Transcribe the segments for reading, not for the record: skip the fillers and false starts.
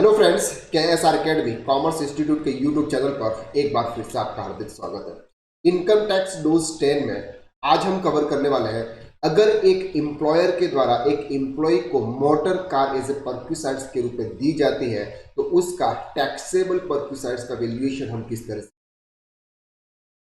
Hello friends, KSR academy commerce institute के YouTube channel पर एक बार फिर से आपका हार्दिक स्वागत है। इनकम टैक्स डोज 10 में आज हम कवर करने वाले हैं, अगर एक एम्प्लॉयर के द्वारा एक एम्प्लॉय को मोटर कार एज ए परक्यूसाइड्स के रूप में दी जाती है तो उसका टैक्सेबल परक्यूसाइड्स का वैल्यूएशन हम किस तरह से।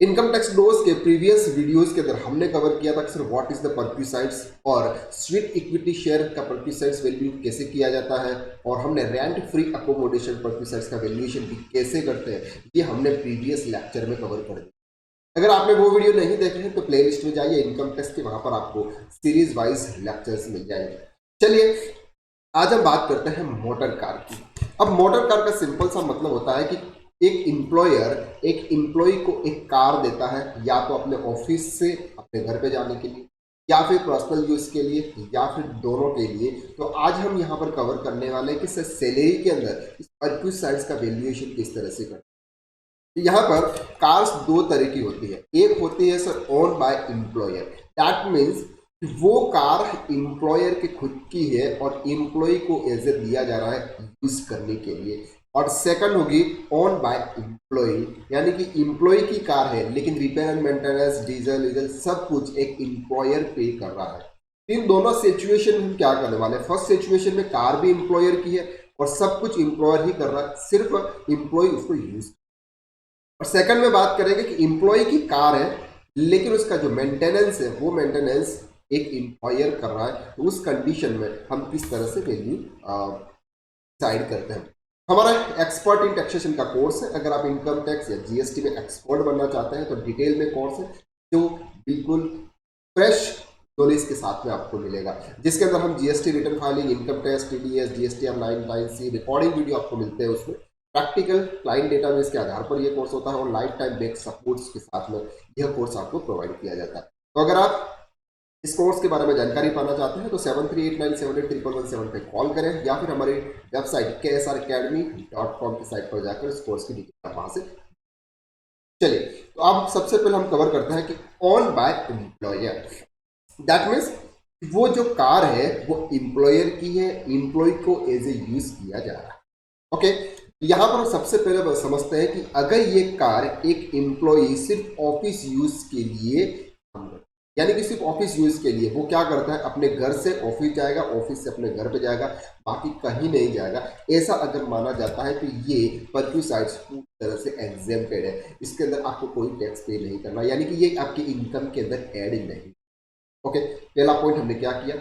इनकम टैक्स लॉज के प्रीवियस वीडियोस के अंदर हमने कवर किया था कि सर व्हाट इज द परक्यूसाइड्स और स्वीट इक्विटी शेयर का परक्यूसाइड्स वैल्यू कैसे किया जाता है, और हमने रेंट फ्री अकोमोडेशन परक्यूसाइड्स का वैल्यूएशन भी कैसे करते हैं, ये हमने प्रीवियस लेक्चर में कवर कर दिया। अगर आपने वो वीडियो नहीं देखे हैं तो प्लेलिस्ट में जाइए इनकम टैक्स के, वहां पर आपको सीरीज वाइज लेक्चर्स मिल जाएंगे। चलिए आज हम बात करते हैं मोटर कार की। अब मोटर कार का सिंपल सा मतलब होता है कि एक एम्प्लॉयर एक एम्प्लॉय को एक कार देता है, या तो अपने ऑफिस से अपने घर पे जाने के लिए, या फिर पर्सनल यूज के लिए, या फिर दोनों के लिए। तो आज हम यहाँ पर कवर करने वाले हैं कि सर सैलरी के अंदर इस परक्यूसाइड्स का वैल्यूएशन किस तरह से करते हैं। यहाँ पर कार्स दो तरह की होती है। एक होती है sir own by employer, that means वो कार एम्प्लॉयर की खुद की है और एम्प्लॉय को एज ए दिया जा रहा है यूज करने के लिए। और सेकंड होगी ओन बाय एम्प्लॉय, यानी कि एम्प्लॉय की कार है लेकिन रिपेयर एंड मेंटेनेंस, डीजल सब कुछ एक एम्प्लॉयर पे कर रहा है। इन दोनों सिचुएशन में क्या करने वाले हैं, फर्स्ट सिचुएशन में कार भी एम्प्लॉयर की है और सब कुछ एम्प्लॉयर ही कर रहा है, सिर्फ एम्प्लॉय उसको यूज। और सेकंड में बात करेंगे कि एम्प्लॉय की कार है लेकिन उसका जो मेंटेनेंस है वो मेंटेनेंस एक एम्प्लॉयर कर रहा है। तो उस कंडीशन में हम किस तरह से वैल्यू डिसाइड करते हैं। हमारा एक्सपर्ट इन टैक्सेशन का कोर्स है। अगर आप इनकम टैक्स या जीएसटी में एक्सपर्ट बनना चाहते हैं तो डिटेल में कोर्स है जो बिल्कुल फ्रेश नॉलेज के साथ में आपको मिलेगा, जिसके अंदर हम GST return filing, income tax, TDS, GSTR 9(c) recording video आपको मिलते हैं। उसमें प्रैक्टिकल क्लाइंट डेटाबेस के आधार पर यह कोर्स होता है और लाइफ टाइम बेस्ड सपोर्ट्स के साथ में यह कोर्स आपको प्रोवाइड किया जाता है। तो अगर आप इस कोर्स के बारे में जानकारी पाना चाहते हैं तो 7389781117 पे कॉल करें, या फिर हमारी वेबसाइट ksracademy.com की साइट पर जाकर इस कोर्स की डिटेल आप वहां से। चलिए तो अब सबसे पहले हम कवर करते हैं कि on by employer, that means वो जो कार है वो एम्प्लॉयर की है, एम्प्लॉय को एज ए यूज किया जा रहा है। ओके, यहाँ पर सबसे पहले समझते हैं कि अगर ये कार एक एम्प्लॉय सिर्फ ऑफिस यूज के लिए, यानी कि सिर्फ ऑफिस यूज के लिए, वो क्या करता है अपने घर से ऑफिस जाएगा, ऑफिस से अपने घर पे जाएगा, बाकी कहीं नहीं जाएगा, ऐसा अगर माना जाता है तो ये परक्यूसाइड्स पूरी तरह से एग्जेम्प्टेड है। इसके अंदर आपको कोई टैक्स पे नहीं करना, यानी कि ये आपकी इनकम के अंदर ऐड नहीं। ओके, पहला पॉइंट हमने क्या किया,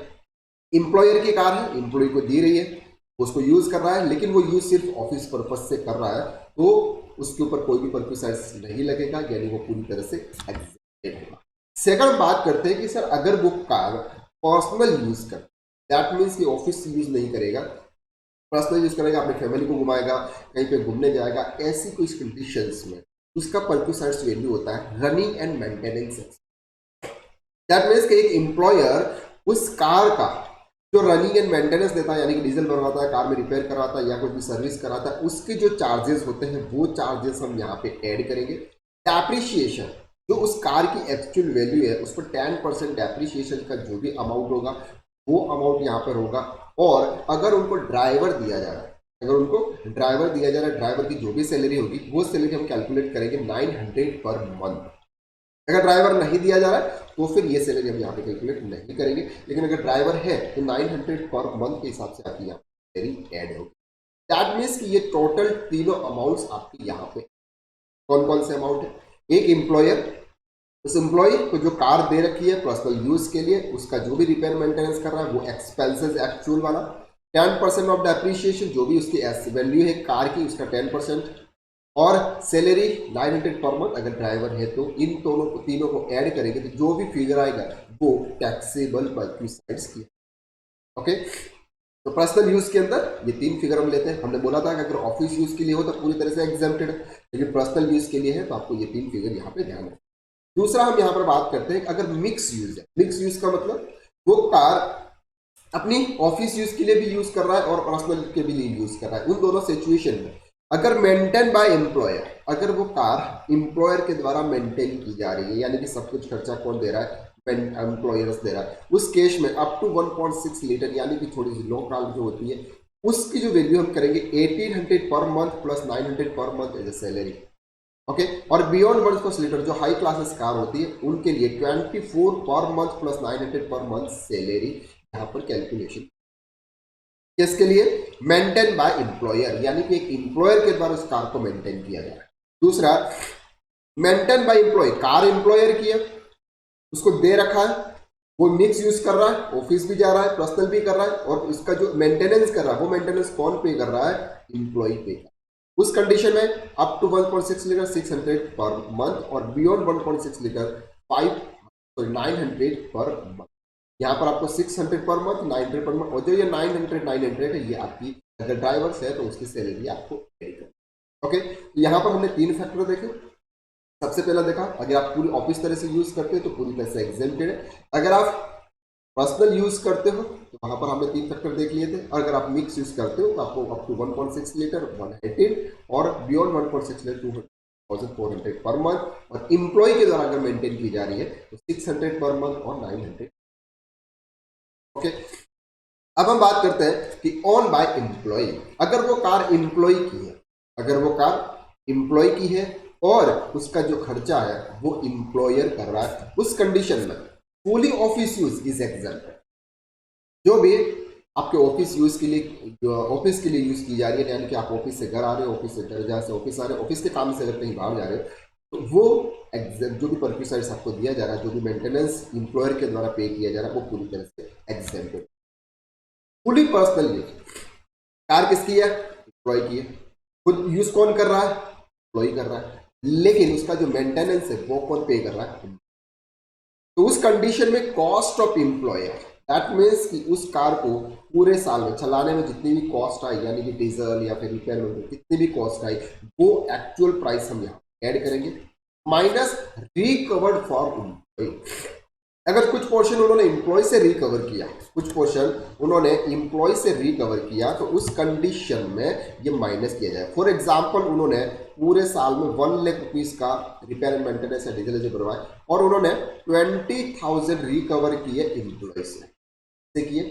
एम्प्लॉयर की कार है, एम्प्लॉय को दी रही है, उसको यूज कर रहा है, लेकिन वो यूज सिर्फ ऑफिस पर्पज से कर रहा है तो उसके ऊपर कोई भी परक्यूसाइड्स नहीं लगेगा, यानी वो पूरी तरह से एग्जेम्प्टेड होगा। सेकंड बात करते हैं कि सर अगर वो कार पर्सनल यूज कर, दैट मीन्स कि ऑफिस यूज नहीं करेगा, पर्सनल यूज करेगा, अपनी फैमिली को घुमाएगा, कहीं पे घूमने जाएगा, ऐसी कुछ कंडीशंस में उसका परक्यूसाइड्स वैल्यू होता है running and maintenance. That means कि एक एम्प्लॉयर उस कार का जो रनिंग एंड मेंटेनेंस देता है, यानी कि डीजल भरवाता है, कार में रिपेयर करवाता है या कोई भी सर्विस कराता है, उसके जो चार्जेस होते हैं वो चार्जेस हम यहाँ पे ऐड करेंगे। डेप्रिसिएशन, जो उस कार की एक्चुअल वैल्यू है उस पर 10% डेप्रिसिएशन का जो भी अमाउंट होगा वो अमाउंट यहाँ पर होगा। और अगर उनको ड्राइवर दिया जा रहा है, अगर उनको ड्राइवर दिया जा रहा है, ड्राइवर की जो भी सैलरी होगी वो सैलरी हम कैलकुलेट करेंगे 900 पर मंथ। अगर ड्राइवर नहीं दिया जा रहा है तो फिर ये सैलरी हम यहाँ पे कैलकुलेट नहीं करेंगे, लेकिन अगर ड्राइवर है तो 900 पर मंथ के हिसाब से आपकी यहाँ सैलरी ऐड होगी। दैट मीन्स कि ये टोटल तीनों अमाउंट्स आपके यहाँ पे कौन कौन से अमाउंट है। एक एम्प्लॉयर, उस एम्प्लॉय को जो कार दे रखी है पर्सनल यूज के लिए, उसका जो भी रिपेयर मेंटेनेंस कर रहा है वो एक्सपेंसेस एक्चुअल वाला, 10% ऑफ डेप्रिसिएशन जो भी उसकी वैल्यू है कार की उसका 10%, और सैलरी 900 पर मंथ अगर ड्राइवर है तो। इन दोनों को तीनों को ऐड करेंगे तो जो भी फिगर आएगा वो टैक्सेबल परक्यूसाइड्स की। ओके, तो पर्सनल यूज के अंदर ये तीन फिगर हम लेते हैं। हमने बोला था कि अगर ऑफिस यूज के लिए हो तो पूरी तरह से एग्जेम्प्टेड है, लेकिन पर्सनल यूज के लिए है तो आपको ये तीन फिगर यहाँ पे ध्यान रखें। दूसरा हम यहाँ पर बात करते हैं अगर मिक्स यूज है। मिक्स यूज का मतलब वो कार अपनी ऑफिस यूज के लिए भी यूज कर रहा है और पर्सनल के भी लिए यूज कर रहा है। उन दोनों सिचुएशन में अगर मेंटेन बाय एम्प्लॉयर, अगर वो कार एम्प्लॉयर के द्वारा मेंटेन की जा रही है, यानी कि सब कुछ खर्चा कौन दे रहा है, एम्प्लॉयर्स दे रहा है, उस केस में अप टू 1.6 लीटर, यानी कि थोड़ी सी लो कार जो होती है उसकी जो वैल्यू हम करेंगे 1800 per month plus 900 per month as a salary. Okay, और बियॉन्ड 1 लीटर जो हाई क्लासेस कार होती है उनके लिए 24 per month plus 900 per month salary यहाँ पर कैलकुलेशन। किसके लिए? मेंटेन बाय एम्प्लॉयर, यानी कि एक एम्प्लॉयर के द्वारा उस कार को मेंटेन किया जा रहा है। दूसरा, maintain by employ, car employer की है, उसको दे रखा है, वो मिक्स यूज कर रहा है, ऑफिस भी जा रहा है, पर्सनल भी कर रहा है, और उसका जो मेंटेनेंस कर रहा है वो मेंटेनेंस कौन पे कर रहा है? एम्प्लॉय पे कर रहा है। उस कंडीशन में up to 1.6 litre 600 per month, और बियॉन्ड 1.6 लीटर 900 पर मंथ। यहाँ पर आपको 600 पर मंथ, 900 पर मंथ, और जो ये 900 है ये आपकी अगर ड्राइवर्स है तो उसकी सैलरी आपको पे करनी। ओके, यहाँ पर हमने 3 फैक्टर देखे। सबसे पहला देखा, अगर आप पूरी ऑफिस तरह से यूज करते हो तो पूरी तरह से एग्जेम्प्टेड है। अगर आप पर्सनल यूज करते हो तो वहां पर हमने 3 फैक्टर देख लिए थे। और अगर आप मिक्स यूज करते हो तो आपको अप टू 1.6 लीटर 118 और बियॉन्ड 1.6 लीटर 2400 पर मंथ, और इंप्लॉय के द्वारा अगर मेंटेन की जा रही है तो 600 पर मंथ और 900। ओके, अब हम बात करते हैं कि ऑन बाय एम्प्लॉय। अगर वो कार एम्प्लॉय की है, अगर वो कार एम्प्लॉय की है और उसका जो खर्चा है वो एम्प्लॉयर कर रहा है, उस कंडीशन में fully office use is exempt. जो भी आपके ऑफिस यूज के लिए, जो ऑफिस के लिए यूज की जा रही है, यानी कि आप ऑफिस से घर आ रहे हो, ऑफिस से घर जा से ऑफिस आ रहे हो, ऑफिस के काम से अगर कहीं बाहर जा रहे हो, तो वो एग्जाम जो भी परक्यूसाइड्स आपको दिया जा रहा है, जो भी मेंटेनेंस एम्प्लॉयर के द्वारा पे किया जा रहा है, वो पूरी तरह से एग्जम्प्ट है। फुली पर्सनल यूज, कार किसकी है? एम्प्लॉय की है। खुद यूज कौन कर रहा है? एम्प्लॉय कर रहा है, लेकिन उसका जो मेंटेनेंस है वो कौन पे कर रहा है? तो उस कंडीशन में cost of employer, that means कि उस कार को पूरे साल में चलाने में जितनी भी कॉस्ट आई, यानी कि डीजल या फिर रिपेयर में कितनी भी कॉस्ट आई, वो एक्चुअल प्राइस हम यहाँ ऐड करेंगे माइनस रिकवर्ड फॉर एम्प्लॉय। अगर कुछ पोर्शन उन्होंने एम्प्लॉय से रिकवर किया, कुछ पोर्शन उन्होंने एम्प्लॉय से रिकवर किया, तो उस कंडीशन में ये माइनस किया जाए। फॉर एग्जांपल, उन्होंने पूरे साल में 1 लाख रुपीस का रिपेयर एंड मेंटेनेंस या डीजल करवाए और उन्होंने 20,000 रिकवर किए एम्प्लॉय से किए।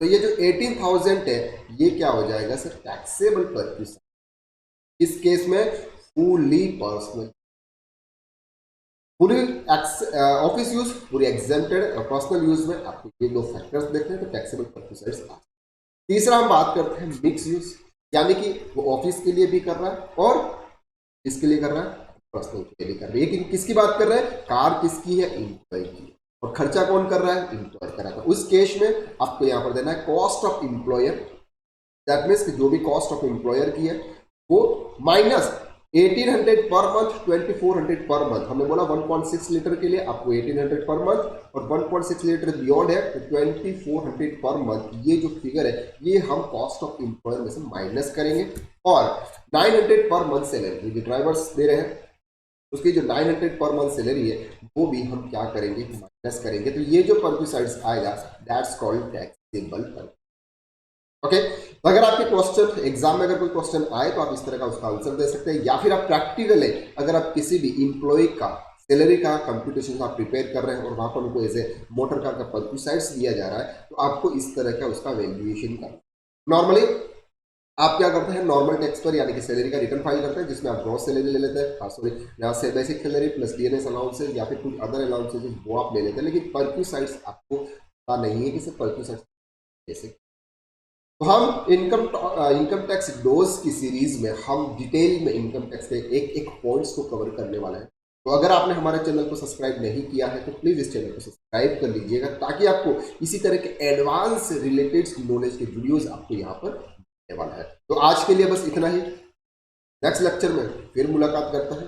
तो ये जो 18,000 है ये क्या हो जाएगा सर? Taxable percussion. इस केस में फुली पर्सनल, पूरी ऑफिस यूज पूरी एग्जेम्प्टेड, और पर्सनल यूज में आपको ये 2 फैक्टर्स देखते हैं तो टैक्सेबल परक्यूसाइड्स। तीसरा हम बात करते हैं मिक्स यूज, यानी कि वो ऑफिस के लिए भी कर रहा है और किसके लिए कर रहा है? पर्सनल के लिए कर रहा है। लेकिन किसकी बात कर रहे हैं? कार किसकी है? एम्प्लॉय की। और खर्चा कौन कर रहा है? एम्प्लॉय कर रहा है। उस केस में आपको यहाँ पर देना है cost of employer, that means जो भी कॉस्ट ऑफ एम्प्लॉयर की है वो minus 1800 per month 2400 per month. हमने बोला 1.6 लीटर के लिए आपको 1800 पर मंथ, और 1.6 लीटर बियॉन्ड है तो 2400 पर मंथ। ये जो फिगर है ये हम कॉस्ट ऑफ एम्प्लॉयर में से माइनस करेंगे, और 900 पर मंथ सैलरी जो ड्राइवर्स दे रहे हैं उसकी जो 900 पर मंथ सैलरी है वो भी हम क्या करेंगे? माइनस करेंगे। तो ये जो परक्यूसाइड्स आएगा दैट्स कॉल्ड टैक्सेबल। ओके, तो अगर आपके क्वेश्चन एग्जाम में अगर कोई क्वेश्चन आए तो आप इस तरह का उसका आंसर दे सकते हैं, या फिर आप प्रैक्टिकल है, अगर आप किसी भी एम्प्लॉय का सैलरी का कंप्यूटेशन आप प्रिपेयर कर रहे हैं और वहां पर उनको एज ए मोटर कार का परक्यूसाइड्स दिया जा रहा है, तो आपको इस तरह का उसका वैल्यूएशन करना। नॉर्मली आप क्या करते हैं? नॉर्मल टैक्स पर, यानी कि सैलरी का रिटर्न फाइल करते हैं जिसमें आप ग्रॉस सैलरी ले लेते हैं, सॉरी यहाँ से basic salary plus DNS allowances या फिर कुछ अदर अलाउंसेज वो आप ले लेते हैं, लेकिन परक्यूसाइड्स आपको पता नहीं है कि सिर्फ परक्यूसाइड्स कैसे। तो हम इनकम टैक्स डोज की सीरीज में हम डिटेल में इनकम टैक्स के एक एक पॉइंट्स को कवर करने वाला है। तो अगर आपने हमारे चैनल को सब्सक्राइब नहीं किया है तो प्लीज इस चैनल को सब्सक्राइब कर लीजिएगा, ताकि आपको इसी तरह के एडवांस रिलेटेड नॉलेज के वीडियोस आपको यहाँ पर मिलने वाला है। तो आज के लिए बस इतना ही, नेक्स्ट लेक्चर में फिर मुलाकात करता है।